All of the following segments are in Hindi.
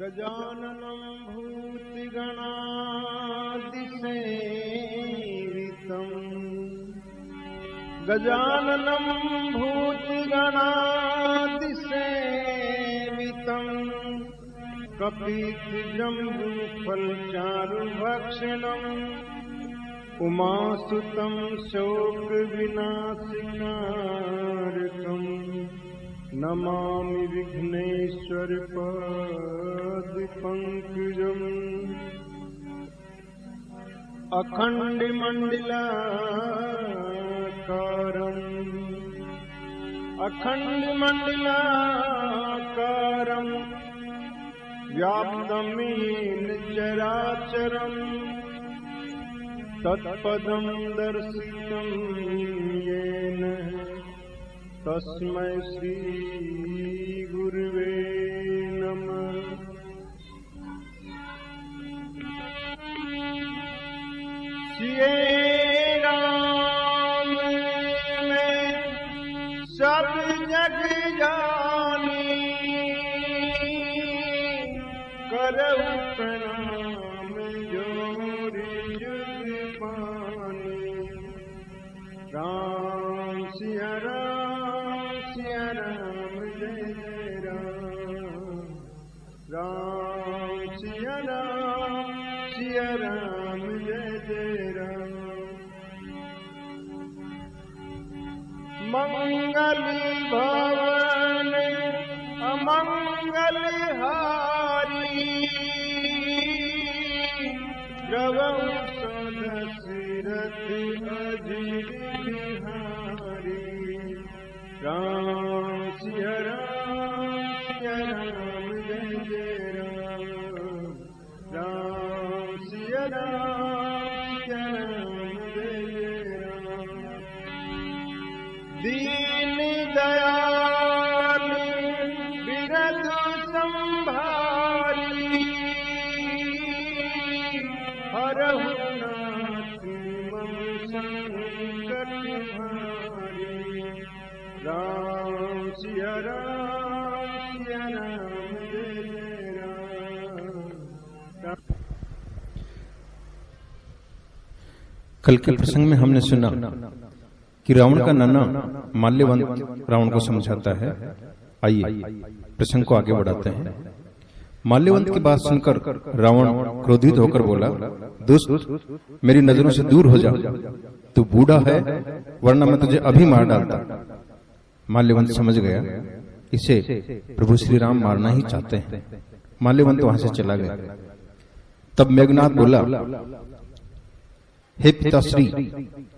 गजाननं भूतिगणादिसेवितं गजाननं भूतिगणादिसेवितं कपिध्वजम्बूफलचारुभक्षणम् उमासुतं शोकविनाशकारकम् नमामि विघ्नेश्वरपादपङ्कजम् अखण्डमण्डलाकारम् व्याप्तं येन चराचरम् तत्पदं दर्शितं येन तस्मै श्री गुरुवे नमः। सिए राम में सब जग जानी करहु प्रणाम जोरि जुग पानी। राम सिया राम जय जय राम। राम सिया राम जय जय राम। मंगल भवन अमंगल हारी द्रवहु सदशरथ अजिर बिहारी। राम सिया राम जय जय राम। राम सिया राम जय जय राम। दीन दयाल बिरधु संभारी हरहु नाथ मम संकट भारी। राम सिया राम जय जय राम। कल के प्रसंग में हमने सुना कि रावण का नाना माल्यवंत रावण को समझाता है। आइए प्रसंग को आगे बढ़ाते हैं। माल्यवंत की बात सुनकर रावण क्रोधित होकर बोला, दुष्ट, मेरी नजरों से दूर हो जा, तू बूढ़ा है वरना मैं तुझे अभी मार डालता। माल्यवंत समझ गया इसे प्रभु श्री राम मारना ही चाहते हैं। माल्यवंत वहां से चला गया। तब मेघनाथ बोला, हे पिताश्री,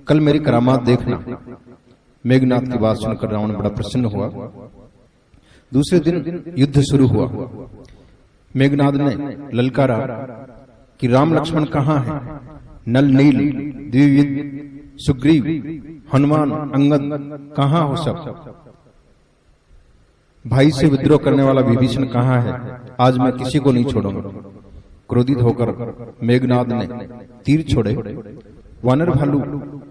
कल मेरी करामात देखना। मेघनाथ की बात सुनकर रावण बड़ा प्रसन्न हुआ। दूसरे दिन युद्ध शुरू हुआ। मेघनाथ ने ललकारा कि राम लक्ष्मण कहाँ हैं? नल नील द्विविद सुग्रीव हनुमान अंगद कहाँ हो सब? भाई से विद्रोह करने वाला विभीषण कहाँ है? आज मैं किसी को नहीं छोड़ूंगा। क्रोधित होकर मेघनाद ने तीर छोड़े। वानर भालू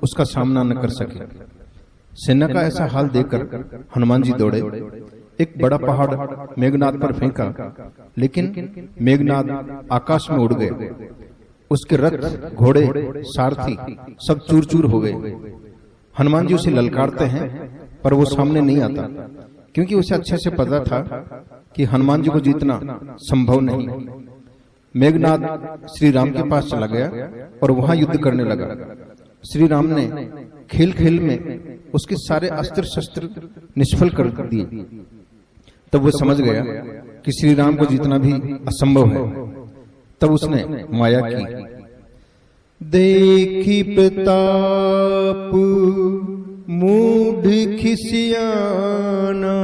उसका सामना न कर सके। सेना का ऐसा हाल देखकर हनुमान जी दौड़े। एक बड़ा पहाड़ मेघनाद पर फेंका, लेकिन मेघनाद आकाश में उड़ गए। उसके रथ, घोड़े, सारथी सब चूर चूर हो गए। हनुमान जी उसे ललकारते हैं पर वो सामने नहीं आता, क्योंकि उसे अच्छे से पता था कि हनुमान जी को जीतना संभव नहीं। मेघनाद श्री राम के पास चला गया और वहां युद्ध करने लगा। श्री राम ने खेल खेल में उसके सारे अस्त्र शस्त्र निष्फल कर दिए। तब वो समझ गया कि श्री राम को जीतना भी असंभव है। तब उसने माया की। देखी प्रताप मूढ़ खिसियाना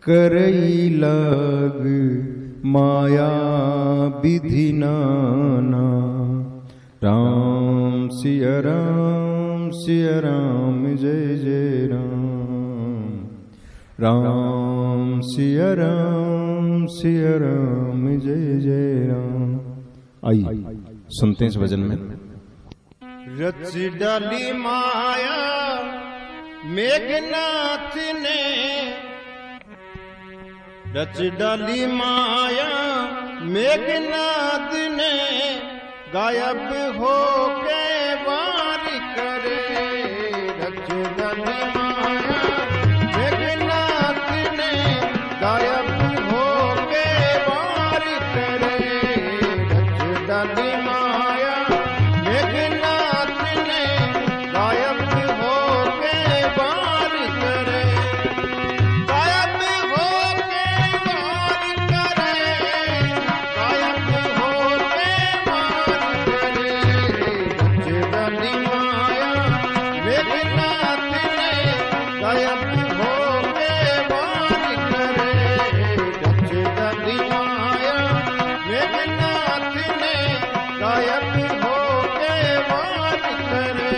करई लग माया विधि नाना। राम सिया राम जय जय राम। राम सिया राम जय जय राम। आइए सुनते हैं इस भजन में। रच डाली माया मेघनाथ ने रच डाली माया मेघनाद ने, गायब हो के वार करे। रच डाली माया मेघनाद ने, गायब हो के वार करे। रच डाली माया मेघनाद ने, गायब हो के वार करे। गायब हो के वार करे, गायब हो के वार करे। रच डाली माया मेघनाद ने, गायब हो के वार करे। रच डाली माया मेघनाद ने, गायब हो के वार करे।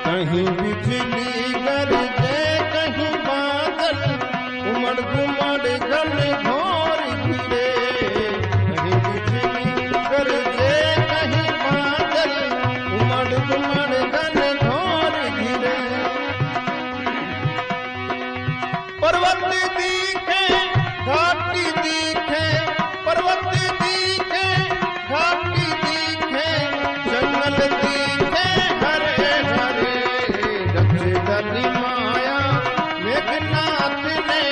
कहीं बिजली गरजे, कहीं बादल उमड़ घुमड़ घन घोर गिरे। कहीं बिजली गरजे, कहीं बादल उमड़ घुमड़ घन घोर गिरे। पर्वत दिखे, घाटी दिखे, पर्वत दिखे, घाटी दिखे, जंगल दिखे हरे हरे। रच डाली माया मेघनाद ने,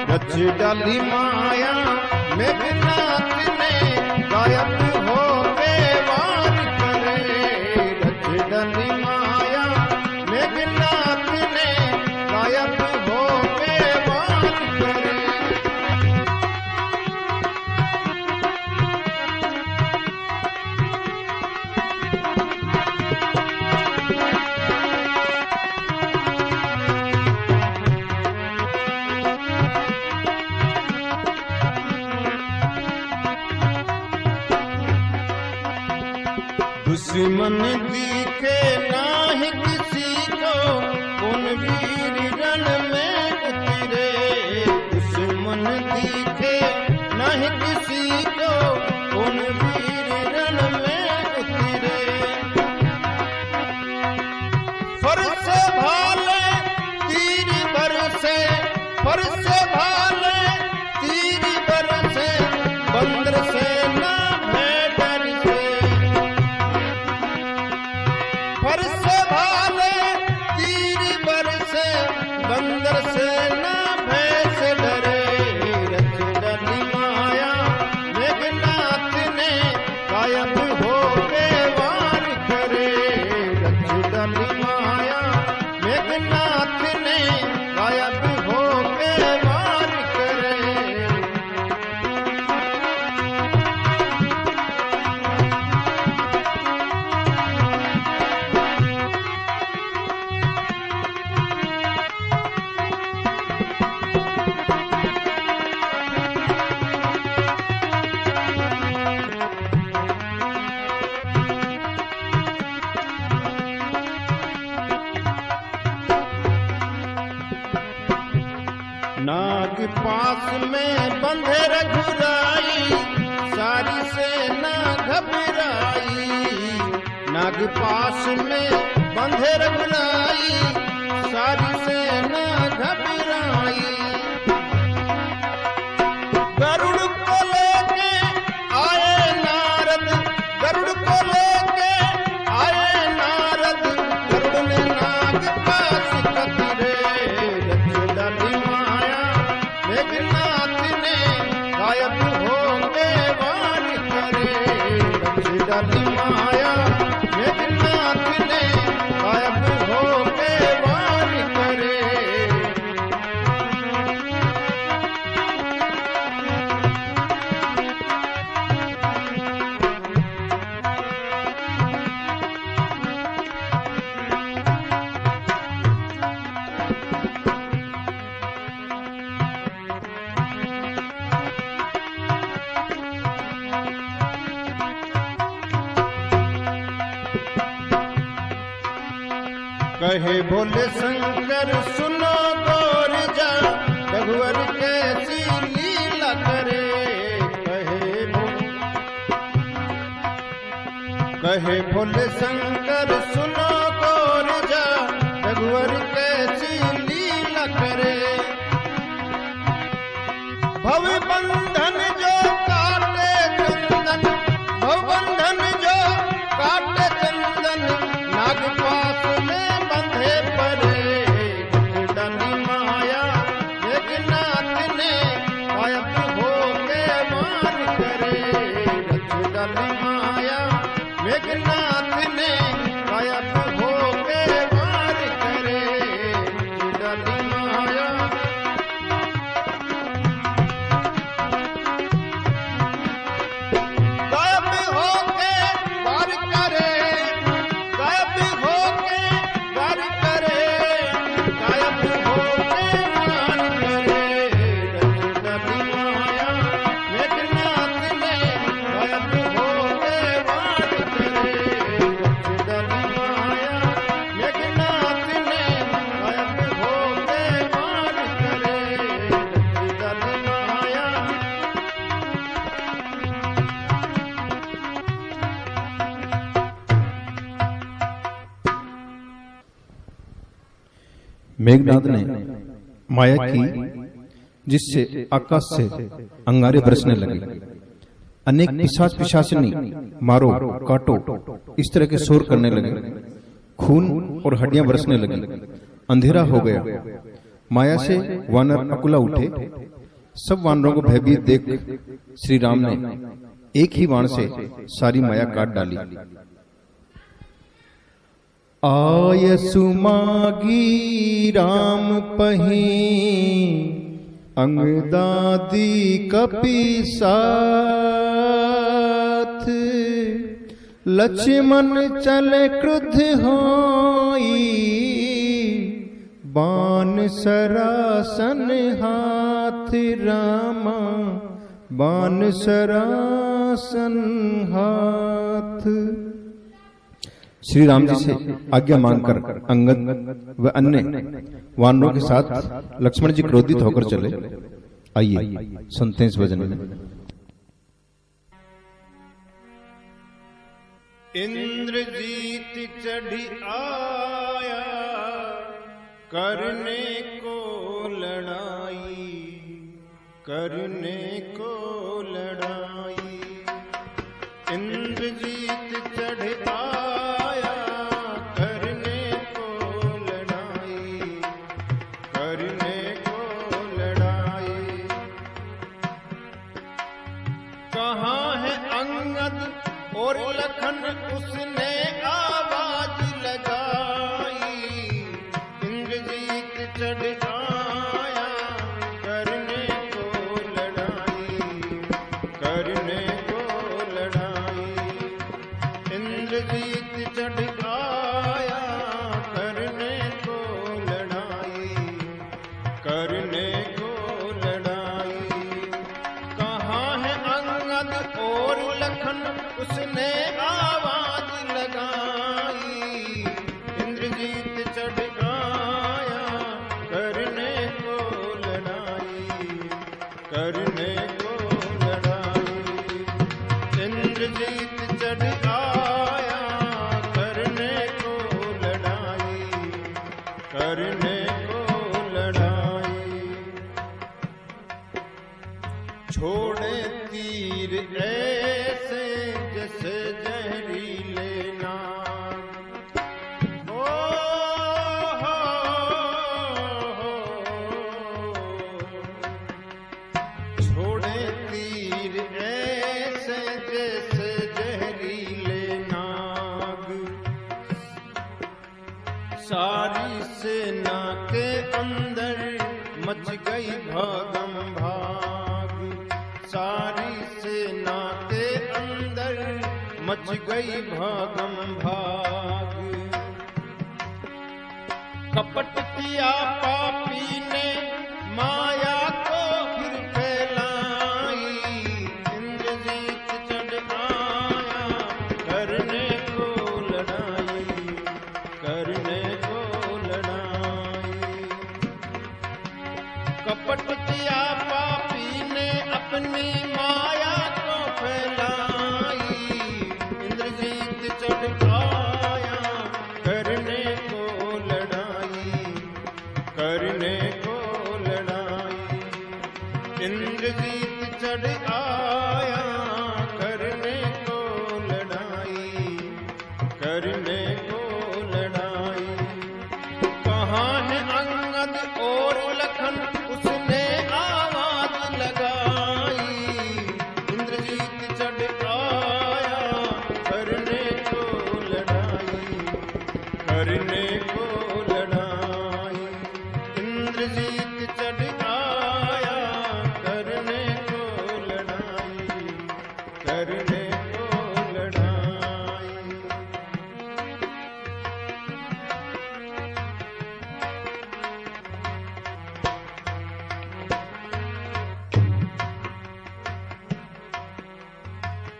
रच डाली माया मेघनाद ने, गायब हो के वार करे। रच डाली माया मेघनाद ने, गायब हो के वार करे। दुश्मन दिखे नाही किसी को, कौन वीर रण में उतरे। दुश्मन दिखे नाही किसी को, कौन वीर रण में उतरे। फर्श भाले तीर बरसे, फर्श भाले तीर बरसे, बंदर से ना भय डर से। फर्श भाले तीर बरसे, बंदर से ना भय से डरे। रच डाली माया मेघनाद ने, गायब हो के वार करे। रच डाली माया मेघनाद ने, गायब हो के वार करे। नाग पास में बंधे रघुराई, सारी सेना घबराई। नाग पास में बंधे रघुराई, सारी सेना घबराई। गरुड़ को लेके आए नारद, गरुड़ को लेके आए नारद, गरुड़ ने नाग पास कतरे। रच डाली माया मेघनाद ने, गायब हो के वार करे। रच डाली माया मेघनाद ने, गायब हो के वार करे। कहे बोले शंकर सुनो गौर जा, रघुवर कैसी लीला करे। कहे बोले शंकर सुनो गौर जा, रघुवर कैसी लीला करे। भव बंधन जो काटे चंदन, भव बंधन जो काटे चंदन, नागपाश में बंधे परे। डली माया मेघनाथ ने गायब होके मार करे। डली माया मेघनाथ ने गायब होके मार करे। डली माया गायब होके वार करे। गायब होके वार करे। गायब होके वार करे। डली माया मेघनाथ ने गायब होके वार करे। डली माया मेघनाथ ने गायब होके वार करे। डली माया मेघनाद ने माया की, जिससे आकाश से अंगारे बरसने लगे। अनेक पिशाच पिशाचिनी मारो काटो इस तरह के शोर करने लगे। खून और हड्डियां बरसने लगी। अंधेरा हो गया। माया से वानर अकुला उठे। सब वानरों को भयभीत देख श्री राम ने एक ही बाण से सारी माया काट डाली। आयसु मागी राम पही, अंगदादी कपि साथ। लक्ष्मण चले क्रुद्ध होई, बाण सरासन हाथ। रामा बाण सरासन हाथ। श्री राम जी से आज्ञा मांगकर अंगद व अन्य वानरों के साथ लक्ष्मण जी क्रोधित होकर चले। आइए सुनते हैं इस भजन में। इंद्रजीत चढ़ी आया, करने को लड़ाई। करने को लड़ाई। इंद्रजीत चढ़ आया, करने को लड़ाई। करने को लड़ाई। कहाँ है अंगद और लखन, उसने आवाज लगाई। इंद्रजीत चढ़ आया, करने को लड़ाई। करने को लड़ाई। इंद्रजीत चढ़ आया, करने को लड़ाई। करने को लड़ाई। कहाँ है अंगद और लखन, उसने आवाज लगाई। इंद्रजीत चढ़ आया, करने को लड़ाई। करने को लड़ाई। इंद्रजीत चढ़ आया, करने को लड़ाई। करने को लड़ाई। छोड़े तीर ऐसे जैसे जहरीले नाग। ओ हो, छोड़े तीर ऐसे जैसे जहरीले नाग। सारी सेना के अंदर मच गई भागम भाग। सारी सेना के अंदर मच गई भागम भाग। कपट किया पापी ने, माया को फिर फैलाई। इंद्रजीत चढ़ आया, करने को लड़ाई। करने को लड़ाई। कपट किया पापी ने, अपनी माया को फैलाई। इंद्रजीत चढ़ आया, करने को लड़ाई। करने को लड़ाई। कहाँ है अंगद और लखन, उसने आवाज लगाई। इंद्रजीत चढ़ आया करने को लड़ाई, करने को लड़ाई। इंद्रजीत चढ़ आया करने को लड़ाई, करने को लड़ाई।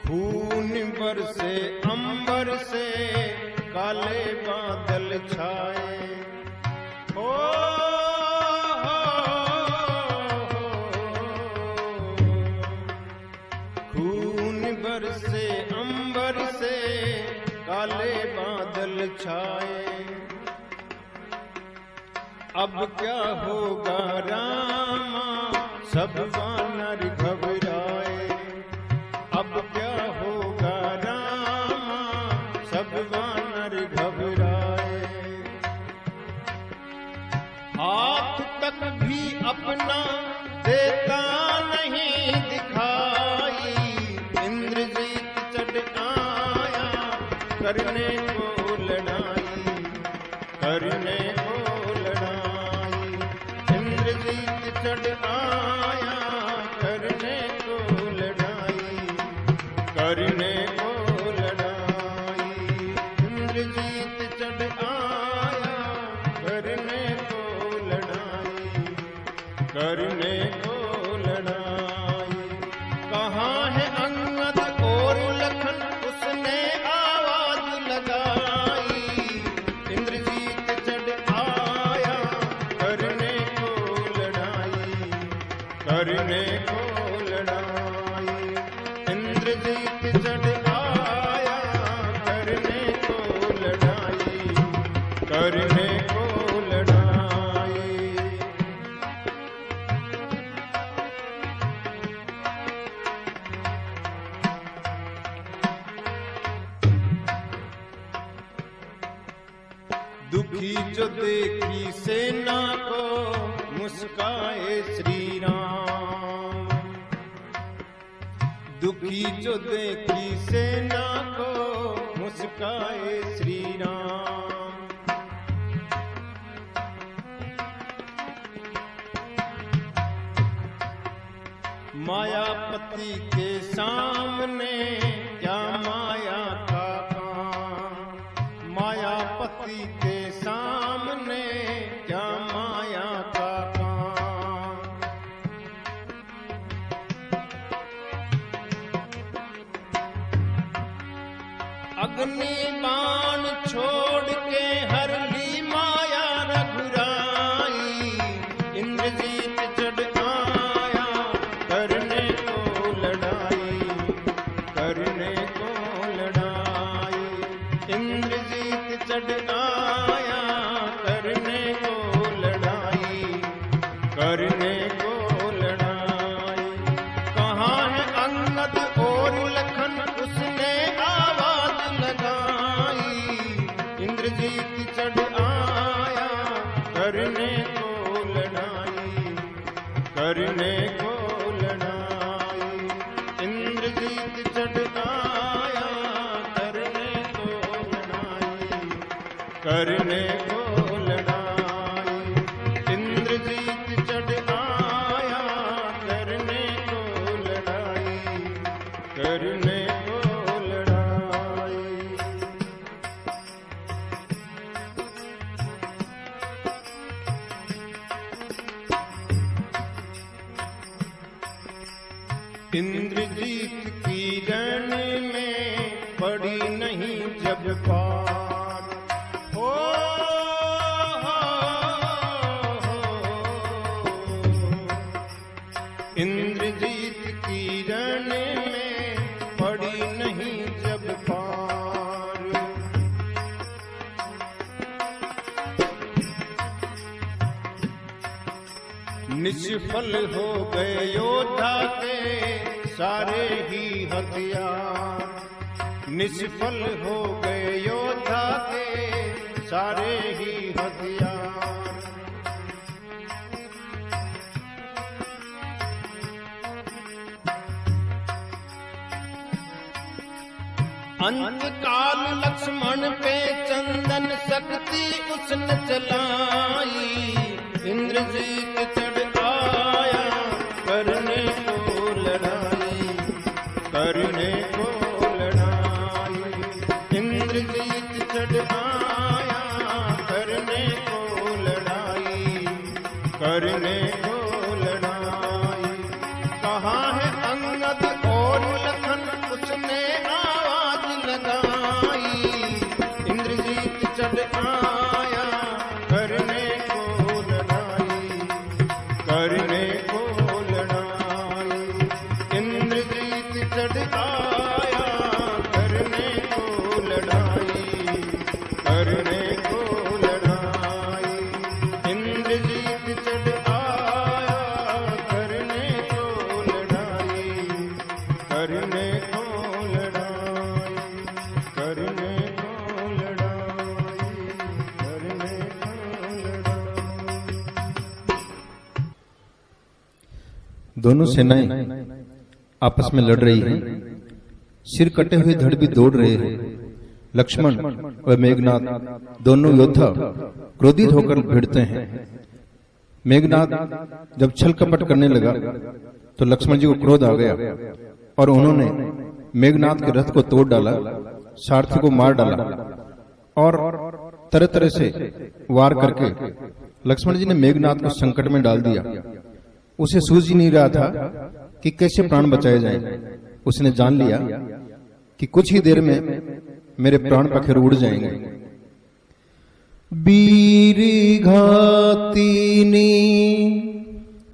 खून बरसे अंबर से काले बादल छाए। हो खून बरसे अंबर से काले बादल छाए। अब क्या होगा रामा, सब वानर घबराए। अब क्या होगा रामा, सब वानर घबराए। हाथ तक भी अपना देता नहीं दिखाई। इंद्रजीत चढ़ आया करने को लड़ाई, करने को लड़ाई। इंद्रजीत चढ़ आया करने को लड़ाई, करने को लड़ाई। इंद्रजीत चढ़ आया करने को लड़ाई, करने को लड़ाई। कहाँ है अंगद और लखन, उसने आवाज लगाई। इंद्रजीत चढ़ आया करने को लड़ाई, करने को लड़ाई। इंद्रजीत चढ़ आया करने को लड़ाई, करने को लड़ाई। दुखी जो देखी सेना को मुस्काए श्री राम। दुखी जो देखी सेना को मुस्काए श्री राम। मायापति के सामने क्या माया का काम। मायापति के सामने क्या माया का काम। अग्नि बाण छोड़ के हर ली माया रघुराई। इंद्रजीत चढ़ आया करने को लड़ाई, करने को लड़ाई। इंद्रजीत चढ़ आया करने को लड़ाई, करने को लड़ाई। कहाँ है अंगद और लखन, उसने आवाज लगाई। इंद्रजीत चढ़ आया करने को लड़ाई, करने को लड़ाई। इंद्रजीत चढ़ आया करने को लड़ाई, करने को लड़ाई। इंद्रजीत चढ़ आया करने को लड़ाई, करने को लड़ाई। इंद्रजीत की रण में पड़ी नहीं जब पार। हो इंद्रजीत की रण में पड़ी नहीं जब पार। निष्फल हो गए योद्धा के सारे ही हथियार। निष्फल हो गए योद्धा सारे ही हथियार। अंतकाल लक्ष्मण पे चंदन शक्ति उसने चलाई, इंद्रजीत चढ़ आया करने को लड़ाई, करने को लड़ाई। इंद्रजीत चढ़ आया करने को लड़ाई, करने को लड़ाई। कहाँ है अंगद और लखन उसने आवाज लगाई, इंद्रजीत चढ़ आया करने को लड़ाई, करने को लड़ाई। इंद्रजीत चढ़ आया करने को लड़ाई, करने को लड़ाई। इंद्रजीत चढ़ आया करने को लड़ाई, करने को लड़ाई, करने को लड़ाई, करने को लड़ाई। दोनों सेनाएं आपस में लड़ रही हैं, सिर कटे हुए धड़ भी दौड़ रहे हैं। लक्ष्मण और मेघनाद दोनों योद्धा क्रोधित होकर भिड़ते हैं। मेघनाद जब छल कपट करने लगा तो लक्ष्मण जी को क्रोध आ गया और उन्होंने मेघनाद के रथ को तोड़ डाला, सारथी को मार डाला और तरह तरह से वार करके लक्ष्मण जी ने मेघनाद को संकट में डाल दिया। उसे सूझ ही नहीं रहा था कि कैसे प्राण बचाए जाएं। उसने जान लिया कि कुछ ही देर में मेरे प्राण पखेरु उड़ जाएंगे। वीर घातिनी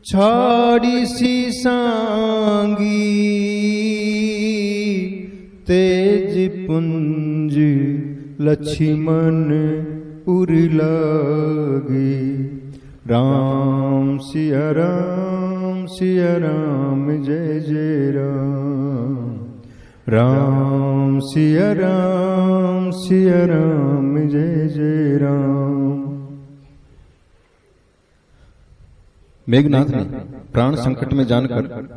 छाड़ी सी सांगी, तेज पुंज लक्ष्मण उर लागे। राम सिया राम सिया राम जय जय राम, राम सिया राम सिया राम जय जय राम। मेघनाथ ने प्राण संकट में जानकर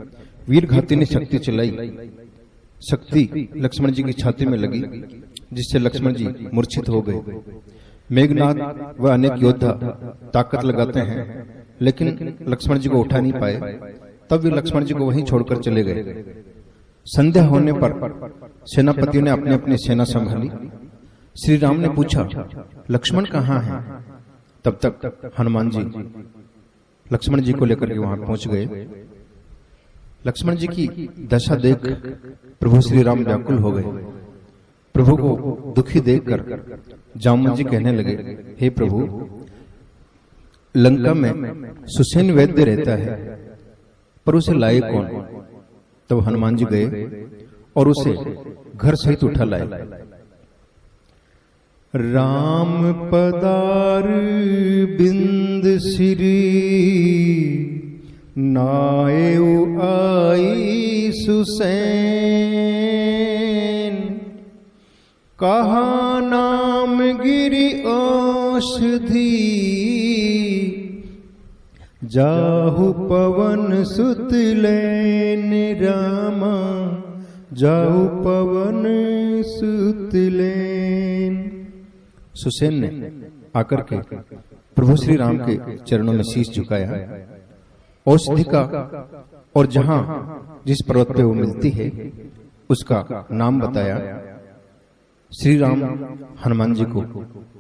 वीरघाती ने शक्ति चलाई। शक्ति लक्ष्मण जी की छाती में लगी, जिससे लक्ष्मण जी मूर्छित हो गए। मेघनाथ व अनेक योद्धा ताकत लगाते हैं, लेकिन लक्ष्मण जी को उठा नहीं पाए। तब वे लक्ष्मण जी को वहीं छोड़कर चले गए। संध्या होने पर सेनापतियों ने अपनी अपनी सेना संभाली। श्री राम ने पूछा, लक्ष्मण कहाँ हैं? तब तक हनुमान जी लक्ष्मण जी को लेकर के वहां पहुंच गए। लक्ष्मण जी की दशा देख प्रभु श्री राम व्याकुल हो गए। प्रभु को दुखी देखकर जामवंत जी कहने लगे, हे प्रभु, लंका में सुसेन वैद्य रहता है, पर उसे लाए कौन? तब हनुमान जी गए और उसे घर सहित उठा लाए। राम पदार बिंद सिरी, नायु आई सुसैन। कहा नाम गिरि औषधि, जाहु पवन सुत लैन। रामा जाहु पवन सुत लैन। सुसेन ने आकर के प्रभु श्री राम के चरणों में शीश झुकाया। औषधि का और जहां जिस पर्वत पे वो मिलती है उसका नाम बताया। श्री राम हनुमान जी को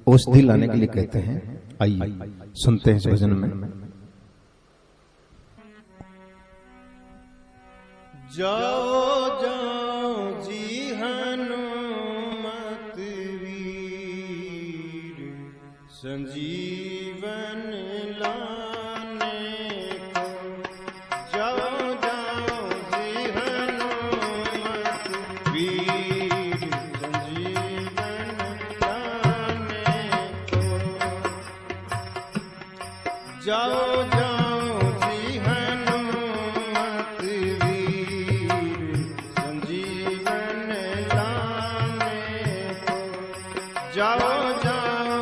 औषधि लाने के लिए कहते हैं। आइए सुनते हैं इस भजन में। जाओ जाओ जी हनुमत वीर, संजीवन लाने को। जाओ जाओ जी हनुमत वीर, संजीवन लाने को। जाओ जाओ जी हनुमत वीर, संजीवन लाने को। जाओ जाओ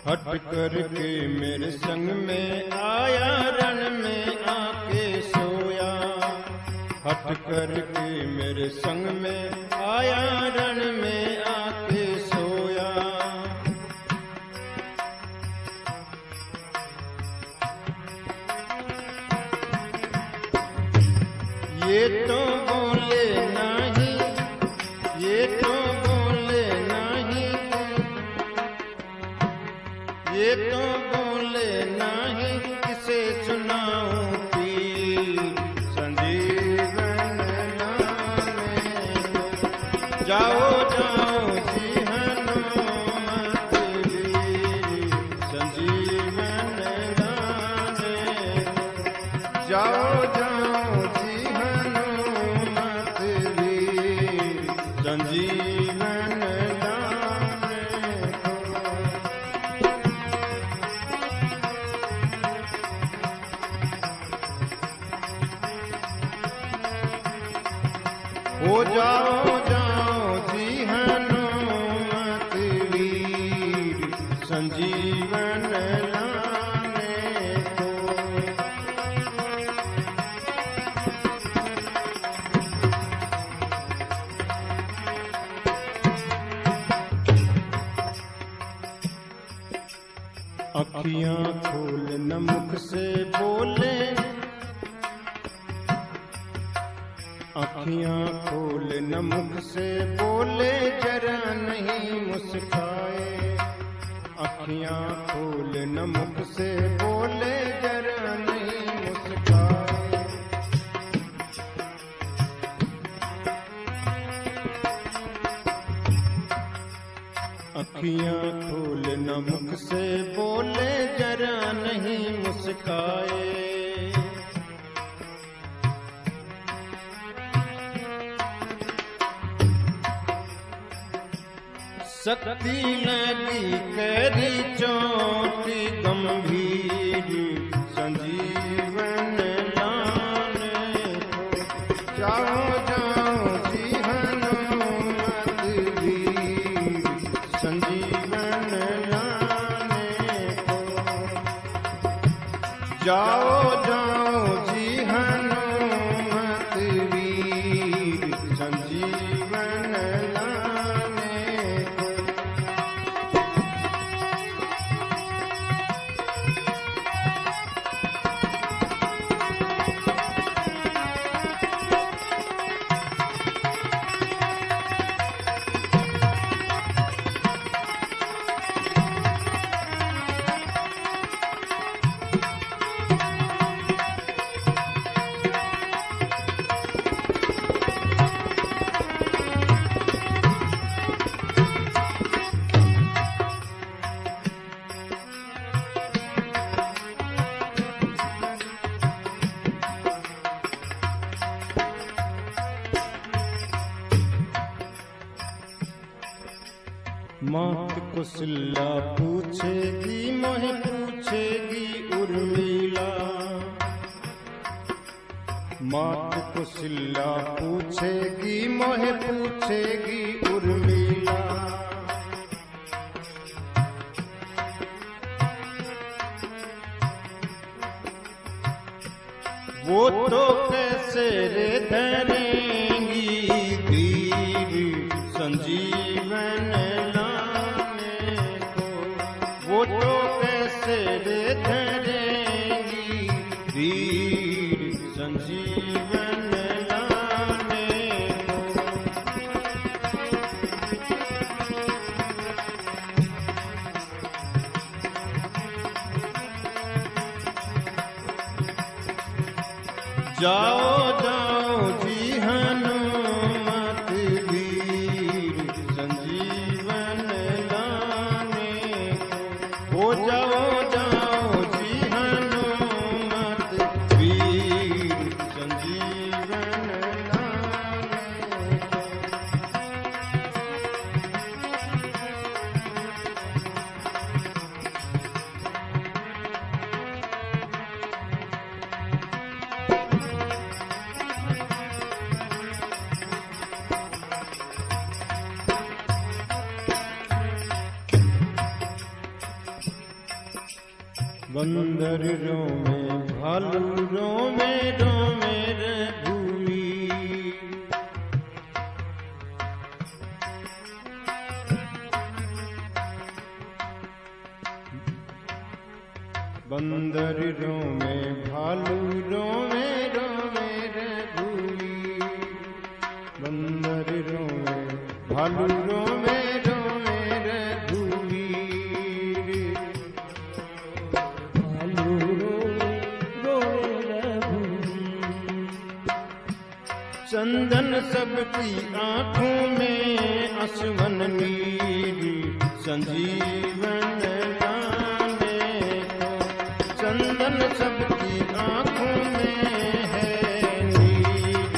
हट करके मेरे संग में आया, रण में आके सोया। हट करके मेरे संग में आया, रण में आके सोया। ये तो बोले नहीं, ये तो बोले नहीं, ये तो बोले नहीं, किसे सुनाऊं पीर संजीवन लाने को। जाओ जाओ जी हनुमत वीर संजीवन लाने को। जाओ जाओ जी हनुमत वीर संजीवन लाने को। हो जाओ जाओ जी हनुमत वीर संजीवन लाने को। अखियां खोल न मुख से बोले, अखियां खोल न मुख से बोले, जरा नहीं मुस्काए। अखियां खोल न मुख से बोले, जरा नहीं मुस्काए। अखियां खोल न मुख से बोले, जरा नहीं मुस्काए। शक्ति लगी करी चोटी गंभीर संजीवन लाने को। जाओ जाओ जी हनुमत वीर संजीवन लाने को। जाओ जाओ जी हनुमत वीर संजीवन लाने को। मात कुशला पूछेगी, मोहे पूछेगी उर्मिला। मात कुशला पूछेगी, मोहे पूछेगी उर्मिला। वो तो कैसे रे धरेंगी धीर संजीवन लाने को। वो तो कैसे रे धरेंगी धीर संजीवन लाने को। जाओ जाओ जी हनुमत वीर संजीवन लाने को। हो जाओ जाओ जी हनुमत वीर संजीवन लाने को। बंदर रोमे भालू रोमे रोमे रघुवी। बंदर रोमे भालू रोमे रोमे रघुवी। बंदर रोमे भालू रोमे रोमे रघुवीर। भालू रोए रघुवीर। चंदन सबकी आंखों में असवन नीर संजीवन लाने को। चंदन सबकी आंखों में है नीर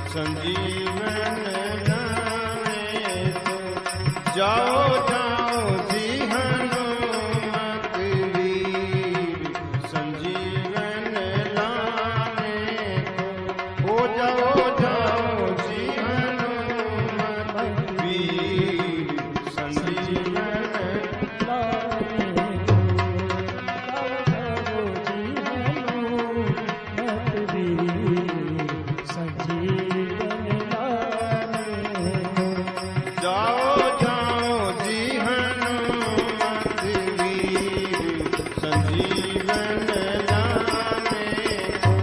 संजीवन लाने को। जाओ जाओ जी हनुमत वीर संजीवन लाने को। हो जाओ जाओ जी हनुमत वीर संजीवन जाओ जाओ जी हनुमत वीर संजीवन लाने को।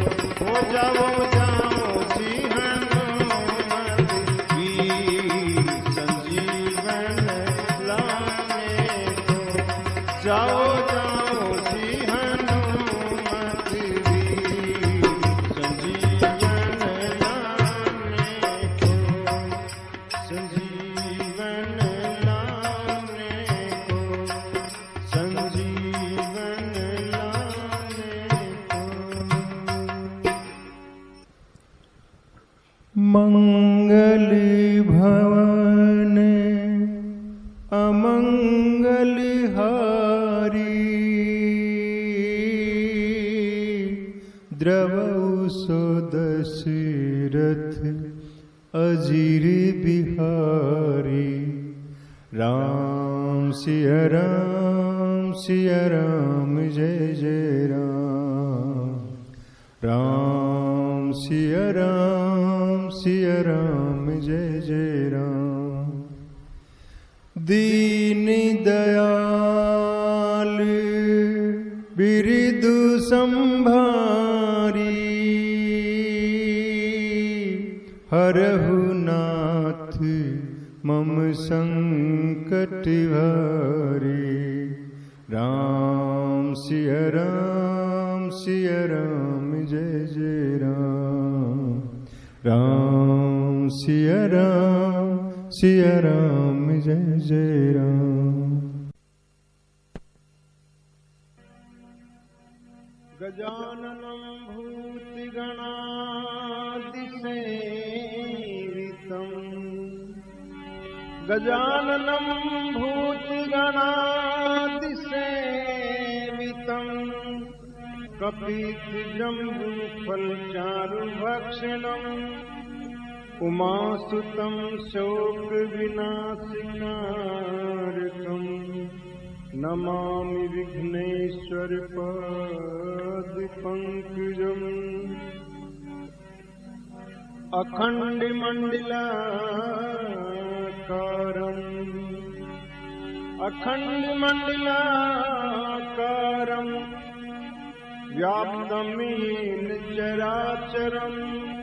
हो जाओ जाओ जी हनुमत वीर संजीवन लाने को। जाओ जाओ जी हनुमत वीर संजीवन लाने को। संजीवन लाने को। संजीवन लाने को। मंगल भवन अमंगल हारी। द्रवौ सो दशरथ अजीर बिहारी। राम सिया राम जय जय राम। राम सिया राम जय जय राम। दीन दयाल बिरदु संभारी। हरहु नाथ मम संकट भारी। राम सिया राम जय जय राम। राम सिया राम जय जय राम। गजाननं भूतगणादिसेवितम्। गजाननं भूतगणादिसेवितम्। कपिध्वजम्बूफलचारुभक्षणम्। उमासुतं शोकविनाशकारकम्। नमामि विघ्नेश्वर पादपङ्कजम्। अखण्डमण्डलाकारम्। अखण्डमण्डलाकारम्। व्याप्तं येन चराचरम्।